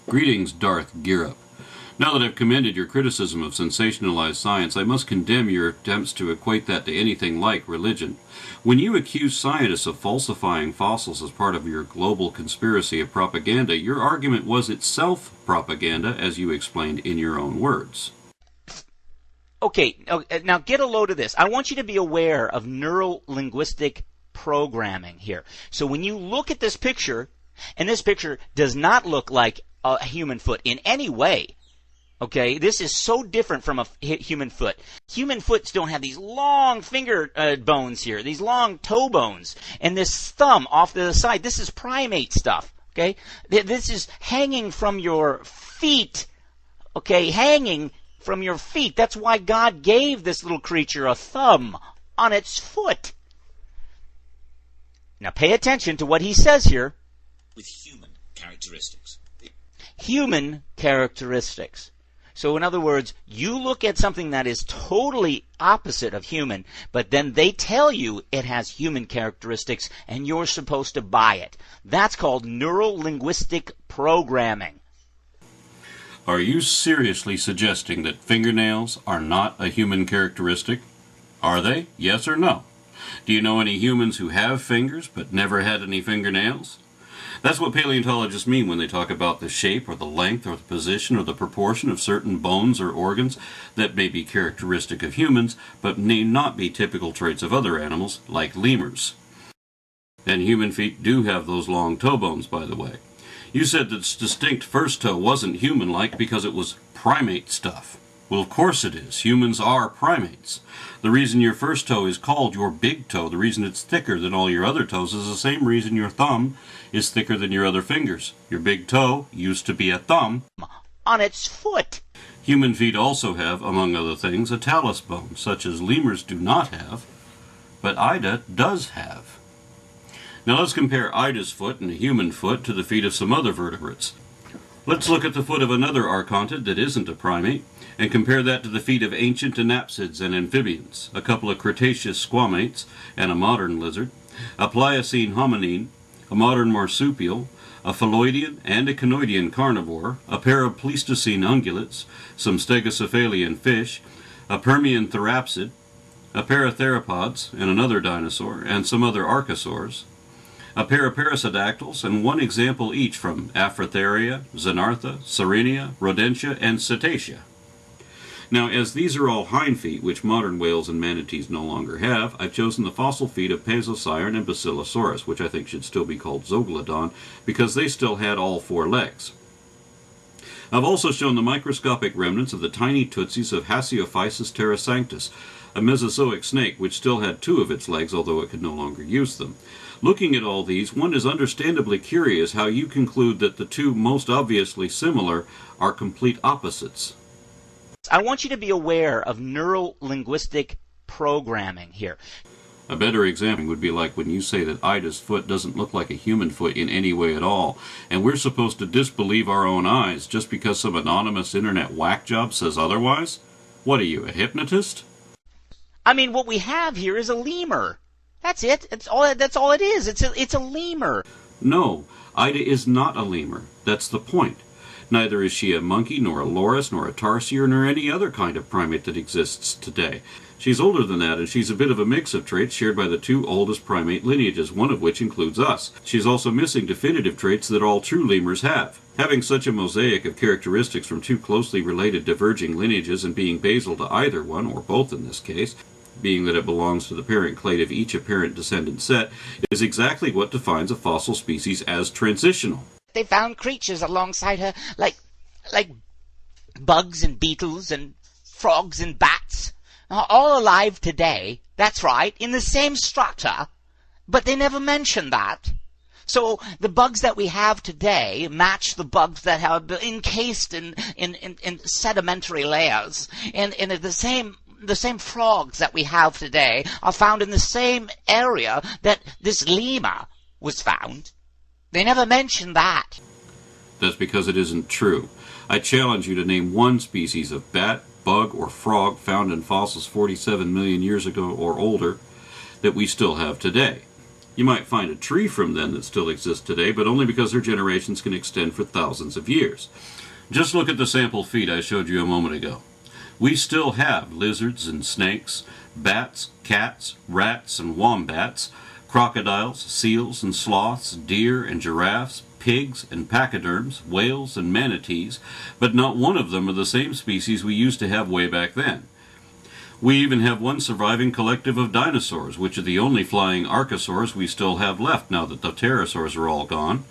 Greetings, Darth Gearup. Now that I've commended your criticism of sensationalized science, I must condemn your attempts to equate that to anything like religion. When you accuse scientists of falsifying fossils as part of your global conspiracy of propaganda, your argument was itself propaganda, as you explained in your own words. Okay, now get a load of this. I want you to be aware of neuro-linguistic programming here. So when you look at this picture, and this picture does not look like a human foot in any way. Okay, this is so different from a human foot. Human foots don't have these long finger bones here, these long toe bones, and this thumb off to the side. This is primate stuff, okay? This is hanging from your feet, okay, hanging from your feet. That's why God gave this little creature a thumb on its foot. Now pay attention to what he says here. With human characteristics. Human characteristics. So in other words, you look at something that is totally opposite of human, but then they tell you it has human characteristics and you're supposed to buy it. That's called neuro-linguistic programming. Are you seriously suggesting that fingernails are not a human characteristic? Are they? Yes or no? Do you know any humans who have fingers but never had any fingernails? That's what paleontologists mean when they talk about the shape or the length or the position or the proportion of certain bones or organs that may be characteristic of humans but may not be typical traits of other animals, like lemurs. And human feet do have those long toe bones, by the way. You said that its distinct first toe wasn't human-like because it was primate stuff. Well, of course it is. Humans are primates. The reason your first toe is called your big toe, the reason it's thicker than all your other toes, is the same reason your thumb is thicker than your other fingers. Your big toe used to be a thumb on its foot. Human feet also have, among other things, a talus bone, such as lemurs do not have, but Ida does have. Now let's compare Ida's foot and a human foot to the feet of some other vertebrates. Let's look at the foot of another archontid that isn't a primate, and compare that to the feet of ancient anapsids and amphibians, a couple of Cretaceous squamates and a modern lizard, a Pliocene hominine, a modern marsupial, a phalloidian and a conoidian carnivore, a pair of Pleistocene ungulates, some stegocephalian fish, a Permian therapsid, a pair of theropods and another dinosaur, and some other archosaurs, a pair of parasadactyls, and one example each from Aphrotheria, Xenartha, Sirenia, Rodentia, and Cetacea. Now, as these are all hind feet, which modern whales and manatees no longer have, I've chosen the fossil feet of Pasosauron and Basilosaurus, which I think should still be called Zoglodon, because they still had all four legs. I've also shown the microscopic remnants of the tiny tootsies of Hasiophysis terrasanctus, a Mesozoic snake which still had two of its legs, although it could no longer use them. Looking at all these, one is understandably curious how you conclude that the two most obviously similar are complete opposites. I want you to be aware of neuro-linguistic programming here. A better example would be like when you say that Ida's foot doesn't look like a human foot in any way at all, and we're supposed to disbelieve our own eyes just because some anonymous internet whack job says otherwise? What are you, a hypnotist? I mean, what we have here is a lemur. That's it. That's all it is. It's a lemur. No, Ida is not a lemur. That's the point. Neither is she a monkey, nor a loris, nor a tarsier, nor any other kind of primate that exists today. She's older than that, and she's a bit of a mix of traits shared by the two oldest primate lineages, one of which includes us. She's also missing definitive traits that all true lemurs have. Having such a mosaic of characteristics from two closely related diverging lineages and being basal to either one, or both in this case, being that it belongs to the parent clade of each apparent descendant set, is exactly what defines a fossil species as transitional. They found creatures alongside her like bugs and beetles and frogs and bats, all alive today, that's right, in the same strata, but they never mentioned that. So the bugs that we have today match the bugs that have been encased in sedimentary layers, and the same frogs that we have today are found in the same area that this lemur was found. They never mentioned that. That's because it isn't true. I challenge you to name one species of bat, bug, or frog found in fossils 47 million years ago or older that we still have today. You might find a tree from them that still exists today, but only because their generations can extend for thousands of years. Just look at the sample feet I showed you a moment ago. We still have lizards and snakes, bats, cats, rats and wombats, crocodiles, seals and sloths, deer and giraffes, pigs and pachyderms, whales and manatees, but not one of them are the same species we used to have way back then. We even have one surviving collective of dinosaurs, which are the only flying archosaurs we still have left now that the pterosaurs are all gone.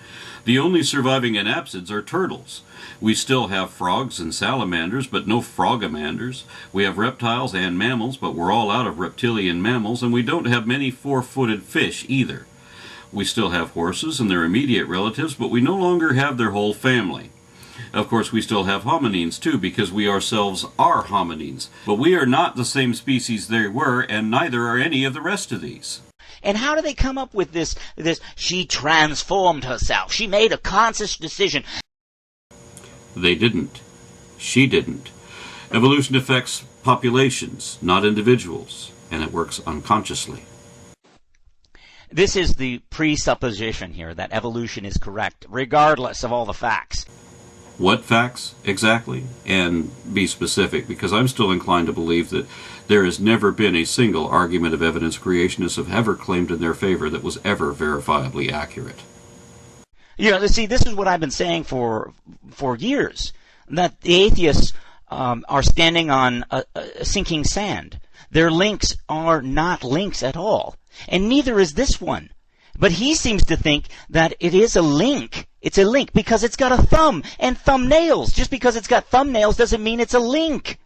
The only surviving anapsids are turtles. We still have frogs and salamanders, but no frogamanders. We have reptiles and mammals, but we're all out of reptilian mammals, and we don't have many four-footed fish either. We still have horses and their immediate relatives, but we no longer have their whole family. Of course, we still have hominines too, because we ourselves are hominines. But we are not the same species they were, and neither are any of the rest of these. And how do they come up with this, she transformed herself, she made a conscious decision? They didn't. She didn't. Evolution affects populations, not individuals, and it works unconsciously. This is the presupposition here that evolution is correct, regardless of all the facts. What facts, exactly? And be specific, because I'm still inclined to believe that there has never been a single argument of evidence creationists have ever claimed in their favor that was ever verifiably accurate. You know, see, this is what I've been saying for years, that the atheists are standing on a sinking sand. Their links are not links at all, and neither is this one. But he seems to think that it is a link. It's a link because it's got a thumb and thumbnails. Just because it's got thumbnails doesn't mean it's a link.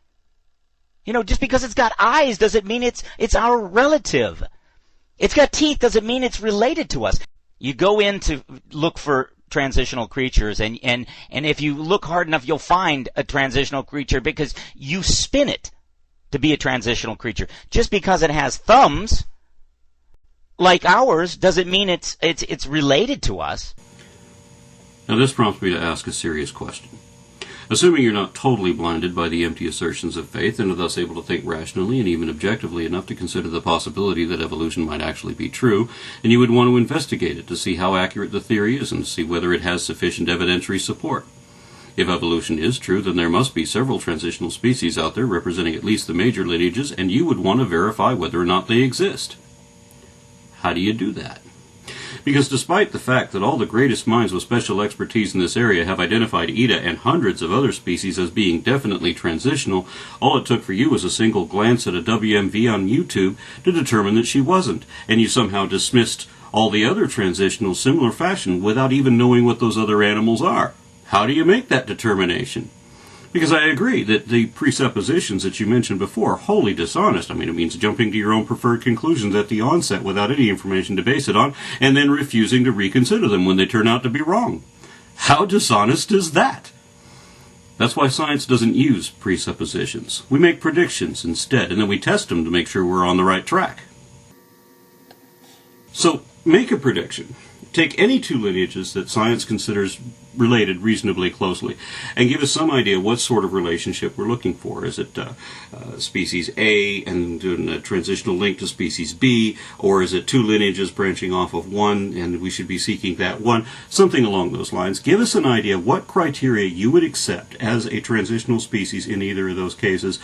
You know, just because it's got eyes doesn't mean it's our relative. It's got teeth doesn't mean it's related to us. You go in to look for transitional creatures, and if you look hard enough, you'll find a transitional creature because you spin it to be a transitional creature. Just because it has thumbs like ours doesn't mean it's related to us. Now this prompts me to ask a serious question. Assuming you're not totally blinded by the empty assertions of faith and are thus able to think rationally and even objectively enough to consider the possibility that evolution might actually be true, and you would want to investigate it to see how accurate the theory is and to see whether it has sufficient evidentiary support. If evolution is true, then there must be several transitional species out there representing at least the major lineages, and you would want to verify whether or not they exist. How do you do that? Because despite the fact that all the greatest minds with special expertise in this area have identified Ida and hundreds of other species as being definitely transitional, all it took for you was a single glance at a WMV on YouTube to determine that she wasn't, and you somehow dismissed all the other transitional similar fashion without even knowing what those other animals are. How do you make that determination? Because I agree that the presuppositions that you mentioned before are wholly dishonest. I mean, it means jumping to your own preferred conclusions at the onset without any information to base it on, and then refusing to reconsider them when they turn out to be wrong. How dishonest is that? That's why science doesn't use presuppositions. We make predictions instead, and then we test them to make sure we're on the right track. So, make a prediction. Take any two lineages that science considers related reasonably closely and give us some idea what sort of relationship we're looking for. Is it species A and doing a transitional link to species B, or is it two lineages branching off of one and we should be seeking that one? Something along those lines. Give us an idea what criteria you would accept as a transitional species in either of those cases,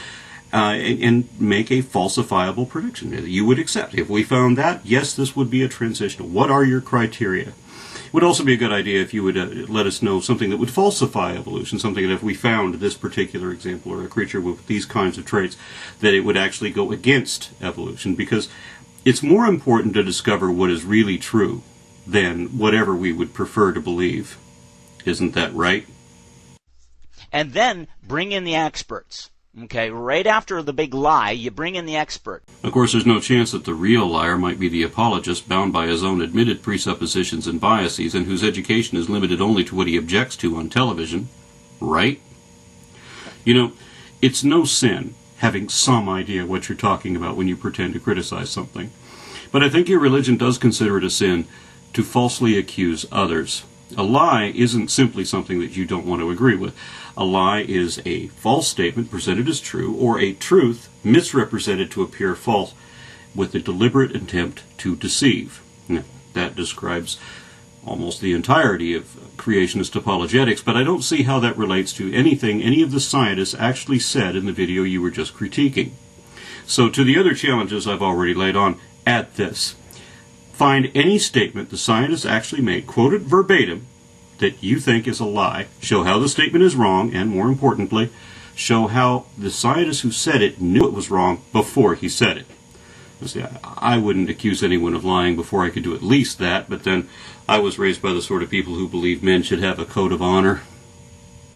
and make a falsifiable prediction that you would accept. If we found that, yes, this would be a transitional. What are your criteria? It would also be a good idea if you would let us know something that would falsify evolution, something that if we found this particular example or a creature with these kinds of traits, that it would actually go against evolution, because it's more important to discover what is really true than whatever we would prefer to believe. Isn't that right? And then bring in the experts. Okay, right after the big lie, you bring in the expert. Of course, there's no chance that the real liar might be the apologist bound by his own admitted presuppositions and biases and whose education is limited only to what he objects to on television. Right? You know, it's no sin having some idea what you're talking about when you pretend to criticize something. But I think your religion does consider it a sin to falsely accuse others. A lie isn't simply something that you don't want to agree with. A lie is a false statement presented as true, or a truth misrepresented to appear false with a deliberate attempt to deceive. Now, That describes almost the entirety of creationist apologetics, but I don't see how that relates to anything any of the scientists actually said in the video you were just critiquing. So to the other challenges I've already laid on, add this. Find any statement the scientists actually made, quoted verbatim, that you think is a lie. Show how the statement is wrong, and more importantly, show how the scientist who said it knew it was wrong before he said it. See, I wouldn't accuse anyone of lying before I could do at least that, but then I was raised by the sort of people who believe men should have a code of honor.